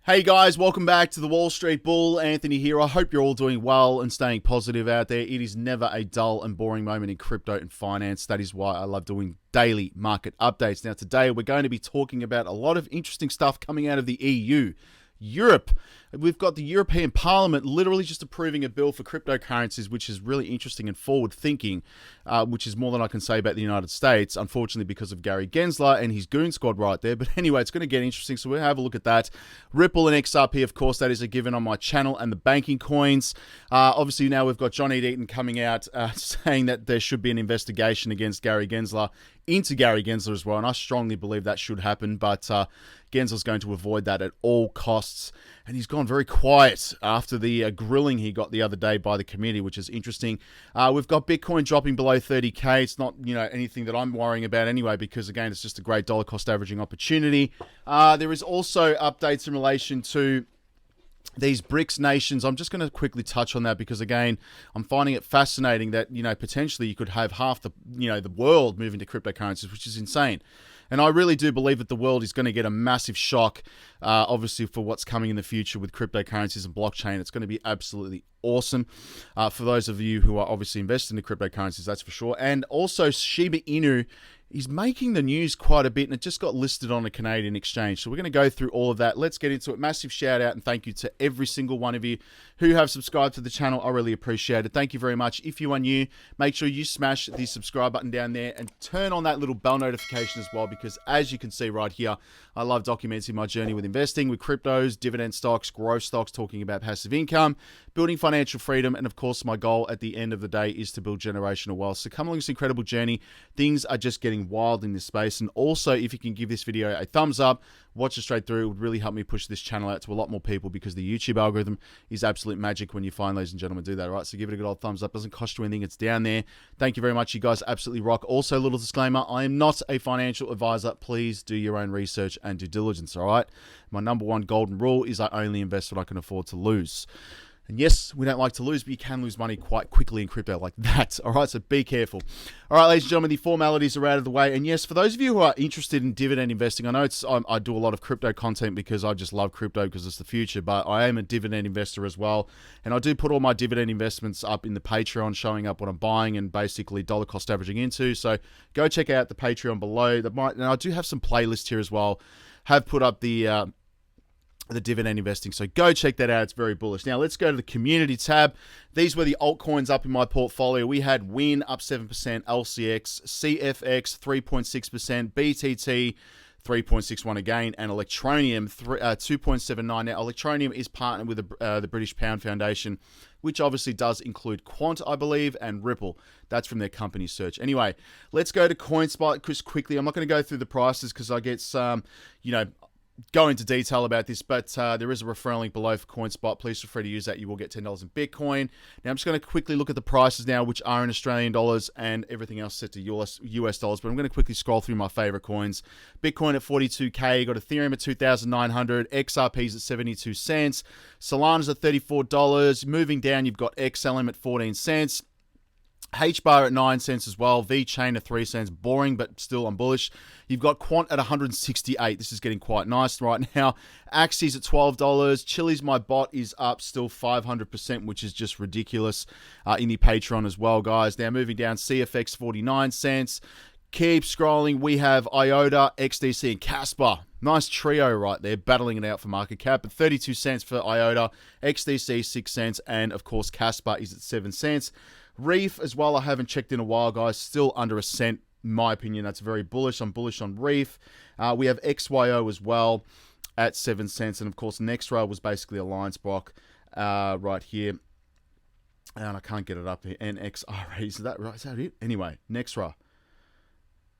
Hey guys, welcome back to the Wall Street Bull. Anthony here. I hope you're all doing well and staying positive out there. It is never a dull and boring moment in crypto and finance. That is why I love doing daily market updates. Now today we're going to be talking about a lot of interesting stuff coming out of the EU. Europe. We've got the European Parliament literally just approving a bill for cryptocurrencies, which is really interesting and forward-thinking, which is more than I can say about the United States, unfortunately because of Gary Gensler and his goon squad right there. But anyway, it's going to get interesting, so we'll have a look at that. Ripple and XRP, of course, that is a given on my channel, and the banking coins. Obviously, now we've got Johnny Deaton coming out saying that there should be an investigation against Gary Gensler, into Gary Gensler as well, and I strongly believe that should happen, but Gensler's going to avoid that at all costs, and he's gone very quiet after the grilling he got the other day by the committee, which is interesting. We've got Bitcoin dropping below 30k. It's not, anything that I'm worrying about anyway, because again, it's just a great dollar cost averaging opportunity. There is also updates in relation to these BRICS nations. I'm just going to quickly touch on that because, again, I'm finding it fascinating that, potentially you could have half the, the world moving to cryptocurrencies, which is insane. And I really do believe that the world is going to get a massive shock, obviously, for what's coming in the future with cryptocurrencies and blockchain. It's going to be absolutely awesome for those of you who are obviously invested in cryptocurrencies, that's for sure. And also, Shiba Inu is making the news quite a bit, and it just got listed on a Canadian exchange. So we're going to go through all of that. Let's get into it. Massive shout out and thank you to every single one of you who have subscribed to the channel. I really appreciate it. Thank you very much. If you are new, make sure you smash the subscribe button down there and turn on that little bell notification as well, because as you can see right here, I love documenting my journey with investing, with cryptos, dividend stocks, growth stocks, talking about passive income, building financial freedom, and of course my goal at the end of the day is to build generational wealth. So come along this incredible journey. Things are just getting wild in this space, and also if you can give this video a thumbs up, watch it straight through, it would really help me push this channel out to a lot more people, because the YouTube algorithm is absolute magic when you find, ladies and gentlemen, do that. All right, so give it a good old thumbs up. Doesn't cost you anything. It's down there. Thank you very much. You guys absolutely rock. Also, little disclaimer, I am not a financial advisor. Please do your own research and due diligence. All right, my number one golden rule is I only invest what I can afford to lose. And yes, we don't like to lose, but you can lose money quite quickly in crypto like that. All right, so be careful. All right, ladies and gentlemen, the formalities are out of the way. And yes, for those of you who are interested in dividend investing, I know I do a lot of crypto content because I just love crypto because it's the future, but I am a dividend investor as well. And I do put all my dividend investments up in the Patreon, showing up what I'm buying and basically dollar cost averaging into. So go check out the Patreon below. And I do have some playlists here as well. Have put up the dividend investing, so go check that out. It's very bullish. Now let's go to the community tab. These were the altcoins up in my portfolio. We had WIN up 7%, LCX, CFX 3.6%, BTT 3.61 again, and Electronium 2.79. Now Electronium is partnered with the British Pound Foundation, which obviously does include Quant, I believe, and Ripple. That's from their company search. Anyway, let's go to Coinspot just quickly. I'm not going to go through the prices because I get some, go into detail about this, but there is a referral link below for Coinspot. Please feel free to use that. You will get $10 in Bitcoin. Now, I'm just going to quickly look at the prices now, which are in Australian dollars, and everything else set to US dollars. But I'm going to quickly scroll through my favorite coins. Bitcoin at 42K. You got Ethereum at 2,900. XRP's at 72 cents. Solana's at $34. Moving down, you've got XLM at 14 cents. HBAR at 9 cents as well. VeChain at 3 cents. Boring, but still I'm bullish. You've got Quant at 168. This is getting quite nice right now. Axie's at $12. Chili's, my bot, is up still 500%, which is just ridiculous in the Patreon as well, guys. Now moving down, CFX 49 cents. Keep scrolling. We have IOTA, XDC, and Casper. Nice trio right there, battling it out for market cap. At 32 cents for IOTA, XDC 6 cents, and of course Casper is at 7 cents. Reef as well, I haven't checked in a while, guys. Still under a cent, in my opinion. That's very bullish. I'm bullish on Reef. We have XYO as well at 7 cents. And of course, Nextra was basically a Lions block right here. And I can't get it up here. NXRA, is that right? Is that it? Anyway, Nextra.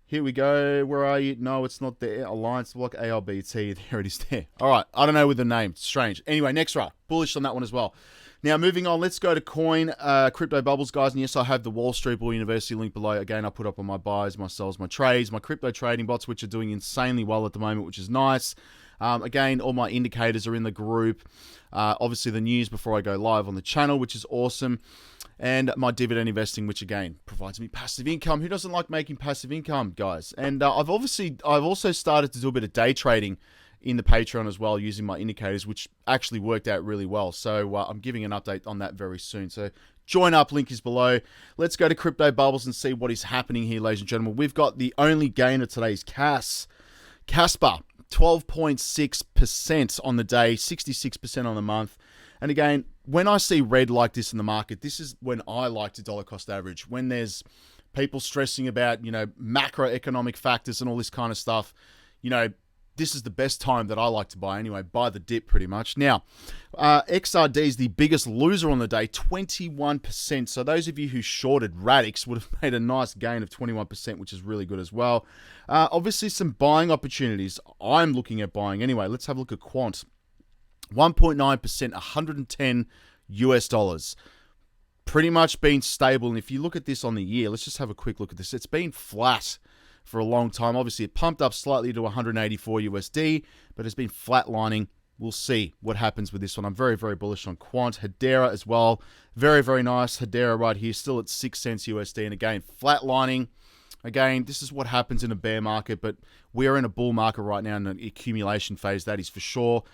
Here we go. Where are you? No, it's not there. Alliance block, ALBT. There it is there. All right. I don't know with the name. It's strange. Anyway, Nextra. Bullish on that one as well. Now, moving on, let's go to Coin, Crypto Bubbles, guys. And yes, I have the Wall Street Bull University link below. Again, I put up on my buys, my sells, my trades, my crypto trading bots, which are doing insanely well at the moment, which is nice. Again, all my indicators are in the group. Obviously, the news before I go live on the channel, which is awesome. And my dividend investing, which again provides me passive income. Who doesn't like making passive income, guys? And I've also started to do a bit of day trading in the Patreon as well using my indicators, which actually worked out really well. So I'm giving an update on that very soon. So join up, link is below. Let's go to Crypto Bubbles and see what is happening here, ladies and gentlemen. We've got the only gainer today's Casper, 12.6% on the day, 66% on the month. And again, when I see red like this in the market, this is when I like to dollar cost average. When there's people stressing about, macroeconomic factors and all this kind of stuff, this is the best time that I like to buy anyway, buy the dip pretty much. Now, XRD is the biggest loser on the day, 21%. So those of you who shorted Radix would have made a nice gain of 21%, which is really good as well. Obviously, some buying opportunities. I'm looking at buying anyway. Let's have a look at Quant. 1.9%, 110 US dollars. Pretty much been stable. And if you look at this on the year, let's just have a quick look at this. It's been flat for a long time. Obviously, it pumped up slightly to 184 USD, but it's been flatlining. We'll see what happens with this one. I'm very, very bullish on Quant. Hedera as well. Very, very nice. Hedera right here, still at 6 cents USD. And again, flatlining. Again, this is what happens in a bear market, but we're in a bull market right now in an accumulation phase, that is for sure.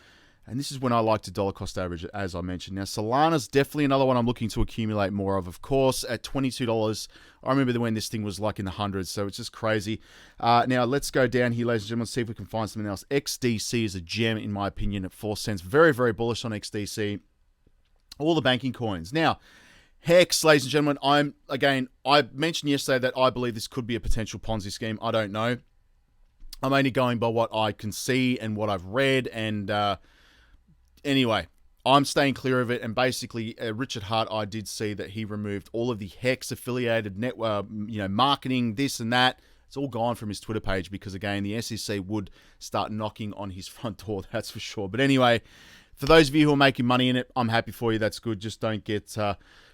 And this is when I like to dollar cost average, as I mentioned. Now, Solana's definitely another one I'm looking to accumulate more of course, at $22. I remember when this thing was like in the hundreds, so it's just crazy. Now, let's go down here, ladies and gentlemen, see if we can find something else. XDC is a gem, in my opinion, at 4 cents. Very, very bullish on XDC. All the banking coins. Now, Hex, ladies and gentlemen, I mentioned yesterday that I believe this could be a potential Ponzi scheme. I don't know. I'm only going by what I can see and what I've read, and anyway, I'm staying clear of it. And basically, Richard Hart, I did see that he removed all of the Hex affiliated marketing, this and that. It's all gone from his Twitter page because, again, the SEC would start knocking on his front door, that's for sure. But anyway, for those of you who are making money in it, I'm happy for you. That's good. Just don't get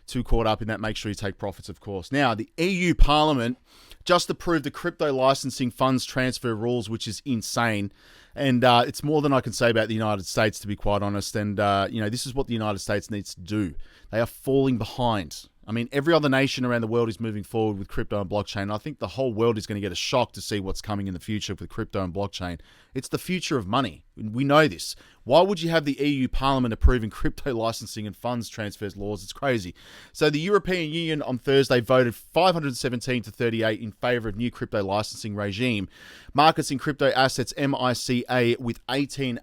too caught up in that. Make sure you take profits, of course. Now, the EU Parliament just approved the crypto licensing funds transfer rules, which is insane. And it's more than I can say about the United States, to be quite honest. And, this is what the United States needs to do. They are falling behind. I mean, every other nation around the world is moving forward with crypto and blockchain. I think the whole world is going to get a shock to see what's coming in the future with crypto and blockchain. It's the future of money. We know this. Why would you have the EU Parliament approving crypto licensing and funds transfers laws? It's crazy. So the European Union on Thursday voted 517 to 38 in favor of new crypto licensing regime. Markets in crypto assets, MICA, with 18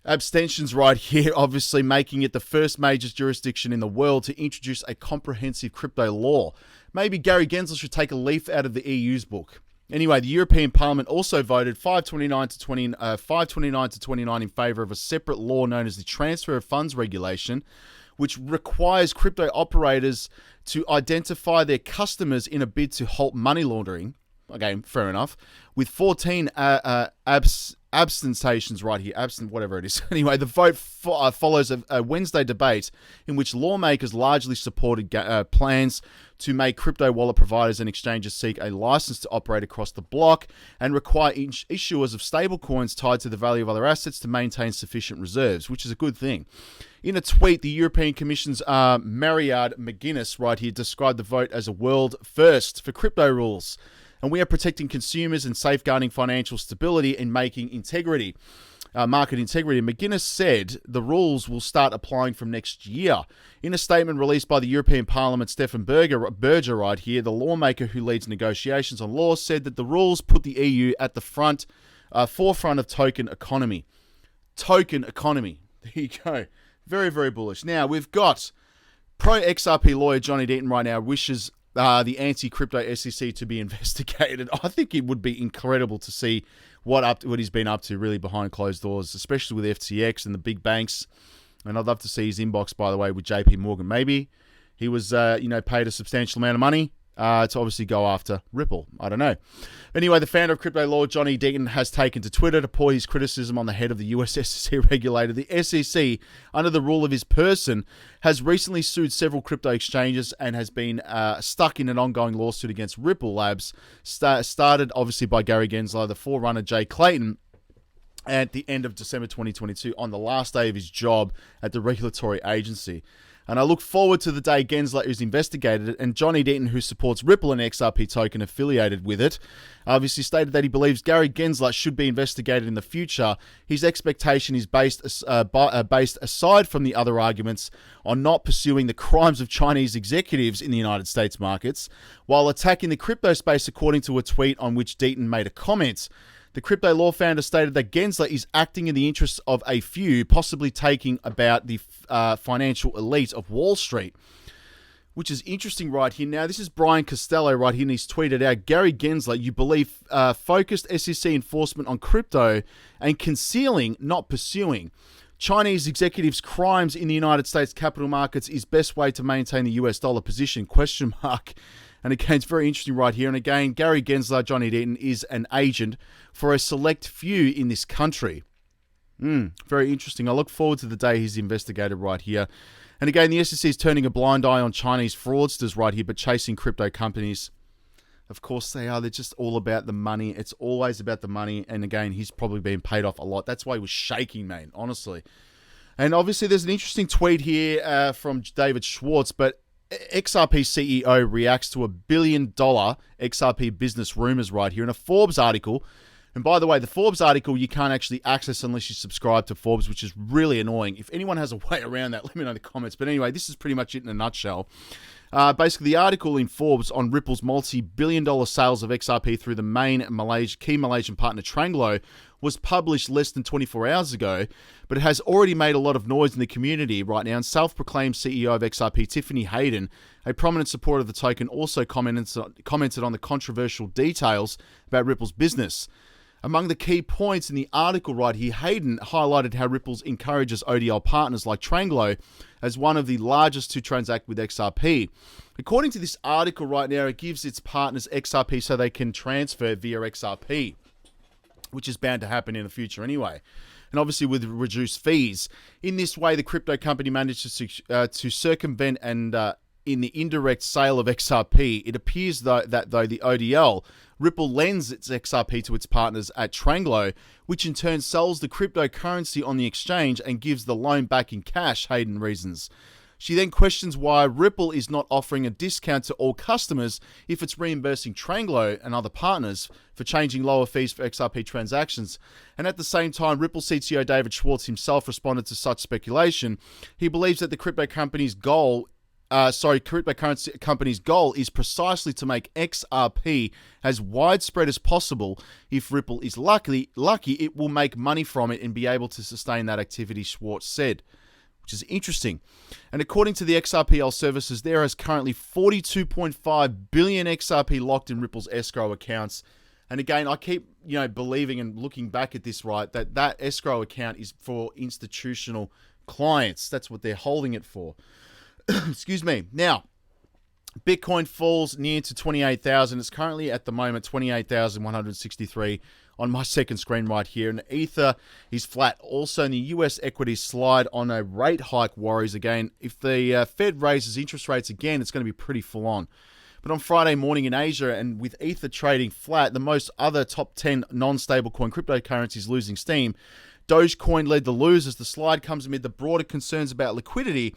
abstentions right here, obviously making it the first major jurisdiction in the world to introduce a comprehensive crypto law. Maybe Gary Gensler should take a leaf out of the EU's book. Anyway, the European Parliament also voted 529 to 29 in favor of a separate law known as the Transfer of Funds Regulation, which requires crypto operators to identify their customers in a bid to halt money laundering. Okay, fair enough. With 14 abstentions right here, whatever it is. Anyway, the vote follows a Wednesday debate in which lawmakers largely supported plans to make crypto wallet providers and exchanges seek a license to operate across the block and require issuers of stablecoins tied to the value of other assets to maintain sufficient reserves, which is a good thing. In a tweet, the European Commission's Mariard McGuinness right here described the vote as a world first for crypto rules. And we are protecting consumers and safeguarding financial stability and making integrity, market integrity. McGuinness said the rules will start applying from next year. In a statement released by the European Parliament, Stefan Berger right here, the lawmaker who leads negotiations on laws, said that the rules put the EU at the forefront of token economy. Token economy. There you go. Very, very bullish. Now, we've got pro-XRP lawyer Johnny Deaton right now wishes the anti-crypto SEC to be investigated. I think it would be incredible to see what he's been up to really behind closed doors, especially with FTX and the big banks. And I'd love to see his inbox, by the way, with JP Morgan. Maybe he was, paid a substantial amount of money to obviously go after Ripple. I don't know. Anyway, the founder of crypto law, Johnny Deaton, has taken to Twitter to pour his criticism on the head of the US SEC regulator. The SEC, under the rule of his person, has recently sued several crypto exchanges and has been stuck in an ongoing lawsuit against Ripple Labs, started obviously by Gary Gensler, the forerunner Jay Clayton, at the end of December 2022 on the last day of his job at the regulatory agency. And I look forward to the day Gensler is investigated, and Johnny Deaton, who supports Ripple and XRP token affiliated with it, obviously stated that he believes Gary Gensler should be investigated in the future. His expectation is based aside from the other arguments on not pursuing the crimes of Chinese executives in the United States markets, while attacking the crypto space, according to a tweet on which Deaton made a comment. The crypto law founder stated that Gensler is acting in the interests of a few, possibly taking about the financial elite of Wall Street, which is interesting right here. Now, this is Brian Costello right here, and he's tweeted out, Gary Gensler, you believe focused SEC enforcement on crypto and concealing, not pursuing. Chinese executives' crimes in the United States capital markets is best way to maintain the US dollar position, question mark. And again, it's very interesting right here. And again, Gary Gensler, Johnny Deaton, is an agent for a select few in this country. Very interesting. I look forward to the day he's investigated right here. And again, the SEC is turning a blind eye on Chinese fraudsters right here, but chasing crypto companies. Of course they are. They're just all about the money. It's always about the money. And again, he's probably been paid off a lot. That's why he was shaking, man, honestly. And obviously, there's an interesting tweet here from David Schwartz, but XRP CEO reacts to $1 billion XRP business rumors right here in a Forbes article. And by the way, the Forbes article you can't actually access unless you subscribe to Forbes, which is really annoying. If anyone has a way around that, let me know in the comments. But anyway, this is pretty much it in a nutshell. Basically, the article in Forbes on Ripple's multi-billion-dollar sales of XRP through the main key Malaysian partner Tranglo was published less than 24 hours ago, but it has already made a lot of noise in the community right now. And self-proclaimed CEO of XRP, Tiffany Hayden, a prominent supporter of the token, also commented on the controversial details about Ripple's business. Among the key points in the article right here, Hayden highlighted how Ripple encourages ODL partners like Tranglo as one of the largest to transact with XRP. According to this article right now, it gives its partners XRP so they can transfer via XRP, which is bound to happen in the future anyway. And obviously with reduced fees. In this way, the crypto company manages to circumvent and in the indirect sale of XRP. It appears that the ODL, Ripple lends its XRP to its partners at Tranglo, which in turn sells the cryptocurrency on the exchange and gives the loan back in cash, Hayden reasons. She then questions why Ripple is not offering a discount to all customers if it's reimbursing Tranglo and other partners for changing lower fees for XRP transactions. And at the same time, Ripple CTO David Schwartz himself responded to such speculation. He believes that the cryptocurrency company's goal is precisely to make XRP as widespread as possible. If Ripple is lucky, it will make money from it and be able to sustain that activity, Schwartz said, which is interesting. And according to the XRPL services, there is currently 42.5 billion XRP locked in Ripple's escrow accounts. And again, I keep believing and looking back at this right, that escrow account is for institutional clients. That's what they're holding it for. Excuse me. Now, Bitcoin falls near to 28,000. It's currently at the moment 28,163 on my second screen right here. And Ether is flat. Also in the US equities slide on a rate hike worries again. If the Fed raises interest rates again, it's going to be pretty full on. But on Friday morning in Asia, and with Ether trading flat, the most other top 10 non-stablecoin cryptocurrencies losing steam, Dogecoin led the losers. The slide comes amid the broader concerns about liquidity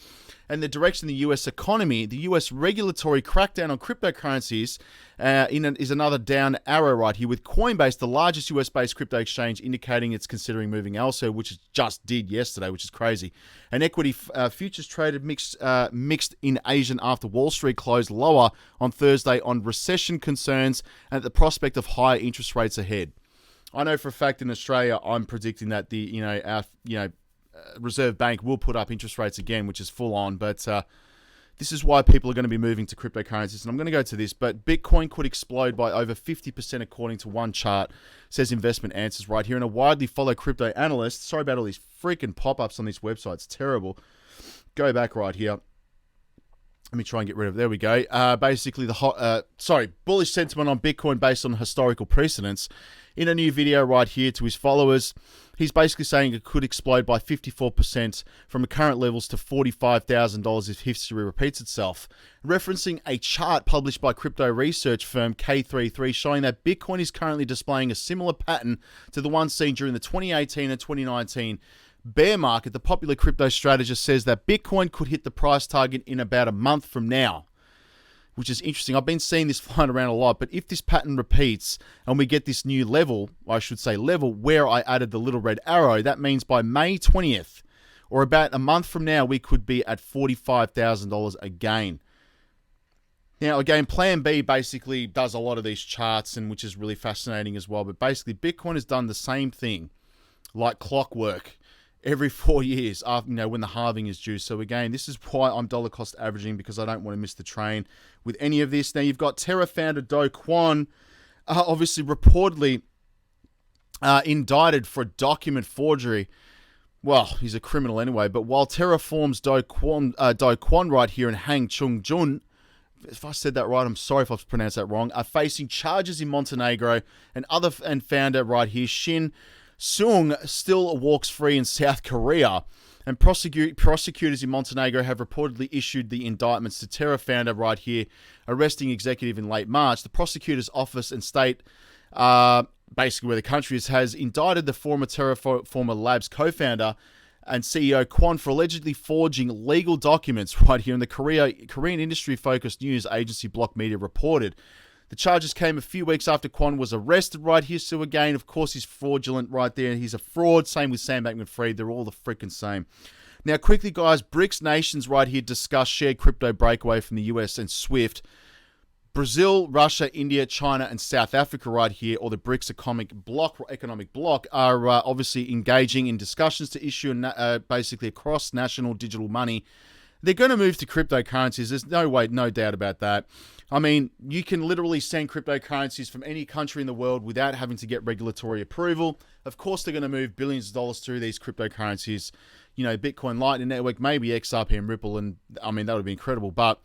and the direction of the US economy. The US regulatory crackdown on cryptocurrencies is another down arrow right here, with Coinbase, the largest US-based crypto exchange, indicating it's considering moving elsewhere, which it just did yesterday, which is crazy. And equity futures traded mixed in Asian after Wall Street closed lower on Thursday on recession concerns and the prospect of higher interest rates ahead. I know for a fact in Australia, I'm predicting that our Reserve Bank will put up interest rates again, which is full on. But this is why people are going to be moving to cryptocurrencies. And I'm going to go to this. But Bitcoin could explode by over 50% according to one chart, says Investment Answers right here. And a widely followed crypto analyst, sorry about all these freaking pop-ups on this website. It's terrible. Go back right here. Let me try and get rid of it. There we go. Basically, bullish sentiment on Bitcoin based on historical precedents. In a new video right here to his followers, he's basically saying it could explode by 54% from current levels to $45,000 if history repeats itself. Referencing a chart published by crypto research firm K33 showing that Bitcoin is currently displaying a similar pattern to the one seen during the 2018 and 2019 bear market, the popular crypto strategist says that Bitcoin could hit the price target in about a month from now, which is interesting. I've been seeing this flying around a lot, but if this pattern repeats and we get this new level, I should say level, where I added the little red arrow, that means by May 20th, or about a month from now, we could be at $45,000 again. Now, again, Plan B basically does a lot of these charts, and which is really fascinating as well, but basically Bitcoin has done the same thing like clockwork every 4 years after, when the halving is due. So again, this is why I'm dollar cost averaging, because I don't want to miss the train with any of this. Now, you've got Terra founder Quant, obviously reportedly indicted for document forgery. Well, he's a criminal anyway. But while Terra forms Do Kwon right here and Hang Chung Jun, if I said that right, I'm sorry if I've pronounced that wrong, are facing charges in Montenegro, and founder right here, Shin Sung, still walks free in South Korea, and prosecutors in Montenegro have reportedly issued the indictments to Terra founder right here, arresting executive in late March. The prosecutor's office and state, basically where the country is, has indicted the former Terraformer Labs co-founder and CEO Quant for allegedly forging legal documents right here, in the Korean industry-focused news agency Block Media reported. The charges came a few weeks after Quant was arrested right here. So again, of course, he's fraudulent right there. He's a fraud. Same with Sam Bankman-Fried. They're all the freaking same. Now, quickly, guys, BRICS nations right here discuss shared crypto breakaway from the US and SWIFT. Brazil, Russia, India, China, and South Africa right here, or the BRICS economic bloc, are obviously engaging in discussions to issue basically a cross-national digital money. They're going to move to cryptocurrencies. There's no doubt about that. I mean, you can literally send cryptocurrencies from any country in the world without having to get regulatory approval. Of course, they're going to move billions of dollars through these cryptocurrencies. Bitcoin Lightning Network, maybe XRP and Ripple, and I mean, that would be incredible. But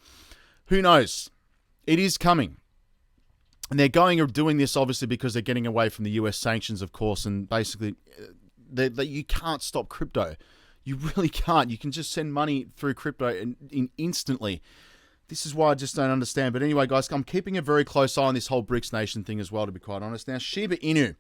who knows? It is coming. And they're doing this, obviously, because they're getting away from the US sanctions, of course, and basically, you can't stop crypto. You really can't. You can just send money through crypto instantly. This is why I just don't understand. But anyway, guys, I'm keeping a very close eye on this whole BRICS nation thing as well, to be quite honest. Now, Shiba Inu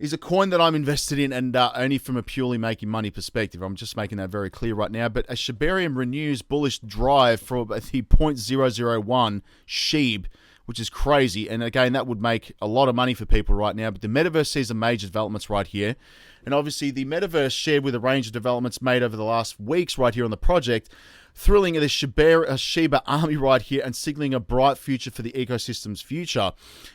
is a coin that I'm invested in, and only from a purely making money perspective. I'm just making that very clear right now. But a Shibarium renews bullish drive for the 0.001 SHIB, which is crazy. And again, that would make a lot of money for people right now. But the metaverse sees some major developments right here. And obviously, the metaverse shared with a range of developments made over the last weeks right here on the project, thrilling the Shiba army right here and signaling a bright future for the ecosystem's future.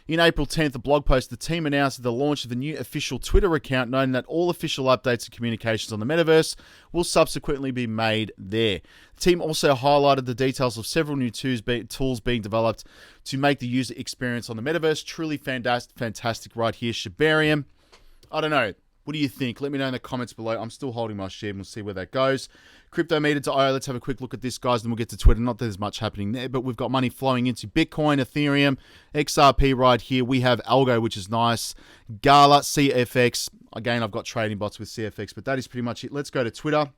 In April 10th, a blog post, the team announced the launch of the new official Twitter account, noting that all official updates and communications on the metaverse will subsequently be made there. The team also highlighted the details of several new tools being developed to make the user experience on the metaverse truly fantastic right here. Shibarium, I don't know. What do you think? Let me know in the comments below. I'm still holding my share, and we'll see where that goes. Cryptometer.io, let's have a quick look at this, guys, and we'll get to Twitter. Not that there's much happening there, but we've got money flowing into Bitcoin, Ethereum, XRP right here. We have ALGO, which is nice. Gala, CFX. Again, I've got trading bots with CFX, but that is pretty much it. Let's go to Twitter.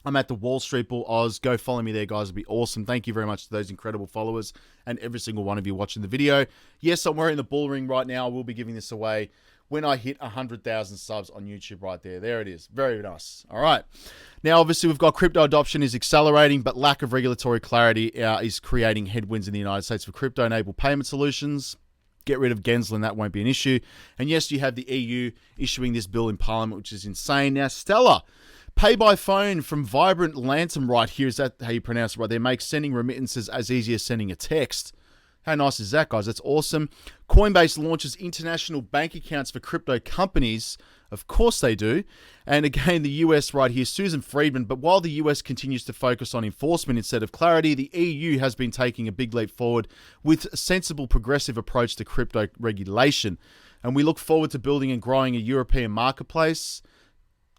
I'm at the Wall Street Bull Oz. Go follow me there, guys. It'd be awesome. Thank you very much to those incredible followers and every single one of you watching the video. Yes, I'm wearing the bull ring right now. I will be giving this away when I hit 100,000 subs on YouTube right there. There it is. Very nice. All right. Now, obviously, we've got crypto adoption is accelerating, but lack of regulatory clarity is creating headwinds in the United States for crypto-enabled payment solutions. Get rid of Gensler and that won't be an issue. And yes, you have the EU issuing this bill in Parliament, which is insane. Now, Stellar, pay by phone from Vibrant Lantern right here. Is that how you pronounce it right there? Makes sending remittances as easy as sending a text. How nice is that, guys? That's awesome. Coinbase launches international bank accounts for crypto companies. Of course they do. And again, the US right here, Susan Friedman. But while the US continues to focus on enforcement instead of clarity, the EU has been taking a big leap forward with a sensible, progressive approach to crypto regulation. And we look forward to building and growing a European marketplace.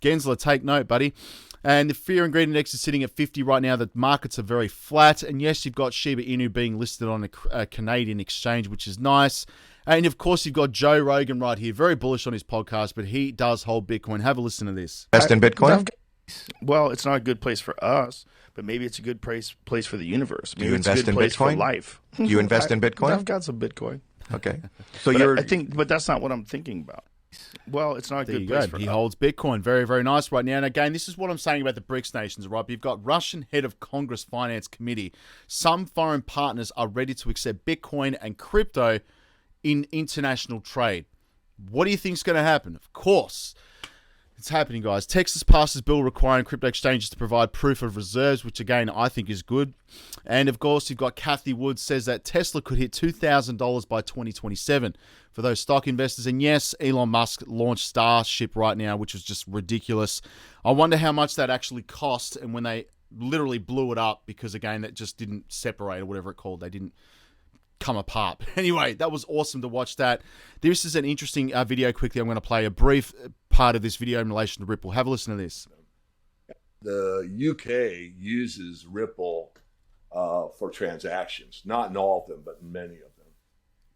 Gensler, take note, buddy. And the fear and greed index is sitting at 50 right now. The markets are very flat. And yes, you've got Shiba Inu being listed on a Canadian exchange, which is nice. And of course, you've got Joe Rogan right here, very bullish on his podcast, but he does hold Bitcoin. Have a listen to this. Invest in Bitcoin? Well, it's not a good place for us, but maybe it's a good place for the universe. Maybe Do you it's invest a good in place Bitcoin? for life. Do you invest in Bitcoin? I've got some Bitcoin. Okay. So But but that's not what I'm thinking about. Well, it's not a good place for us. He holds Bitcoin. Very, very nice right now. And again, this is what I'm saying about the BRICS nations, right? You've got Russian head of Congress Finance Committee. Some foreign partners are ready to accept Bitcoin and crypto in international trade. What do you think is going to happen? Of course, it's happening, guys. Texas passes bill requiring crypto exchanges to provide proof of reserves, which again, I think is good. And of course, you've got Kathy Wood says that Tesla could hit $2,000 by 2027 for those stock investors. And yes, Elon Musk launched Starship right now, which is just ridiculous. I wonder how much that actually cost and when they literally blew it up because, again, that just didn't separate or whatever it called. They didn't come apart. Anyway, that was awesome to watch that. This is an interesting video. Quickly, I'm going to play a brief part of this video in relation to Ripple. Have a listen to this. The UK uses Ripple for transactions, not in all of them, but in many of them.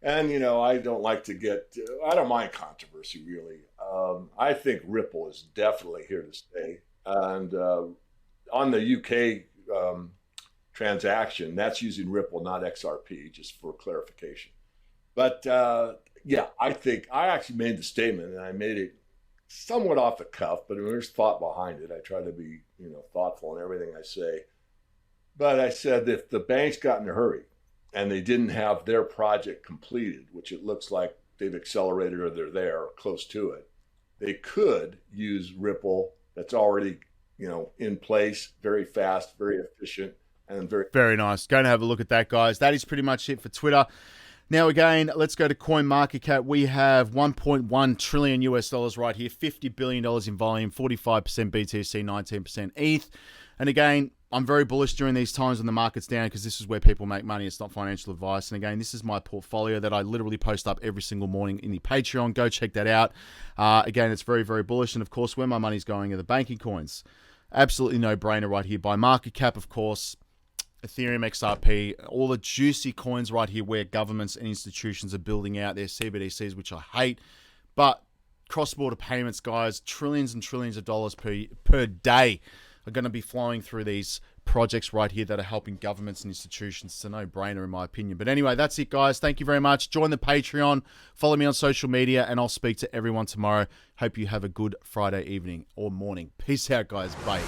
And, you know, I don't mind controversy, really. I think Ripple is definitely here to stay. And on the UK transaction, that's using Ripple, not XRP, just for clarification. But yeah, I actually made the statement, and I made it somewhat off the cuff, but there's thought behind it. I try to be, thoughtful in everything I say. But I said if the banks got in a hurry and they didn't have their project completed, which it looks like they've accelerated or they're there or close to it, they could use Ripple that's already, in place, very fast, very efficient, and very nice. Go and have a look at that, guys. That is pretty much it for Twitter. Now, again, let's go to CoinMarketCap. We have $1.1 trillion right here, $50 billion in volume, 45% BTC, 19% ETH. And again, I'm very bullish during these times when the market's down because this is where people make money. It's not financial advice. And again, this is my portfolio that I literally post up every single morning in the Patreon. Go check that out. Again, it's very, very bullish. And of course, where my money's going are the banking coins. Absolutely no brainer right here. By market cap, of course, Ethereum, XRP, all the juicy coins right here where governments and institutions are building out their CBDCs, which I hate. But cross-border payments, guys, trillions and trillions of dollars per day are going to be flowing through these projects right here that are helping governments and institutions. It's a no-brainer in my opinion. But anyway, that's it, guys. Thank you very much. Join the Patreon. Follow me on social media, and I'll speak to everyone tomorrow. Hope you have a good Friday evening or morning. Peace out, guys. Bye.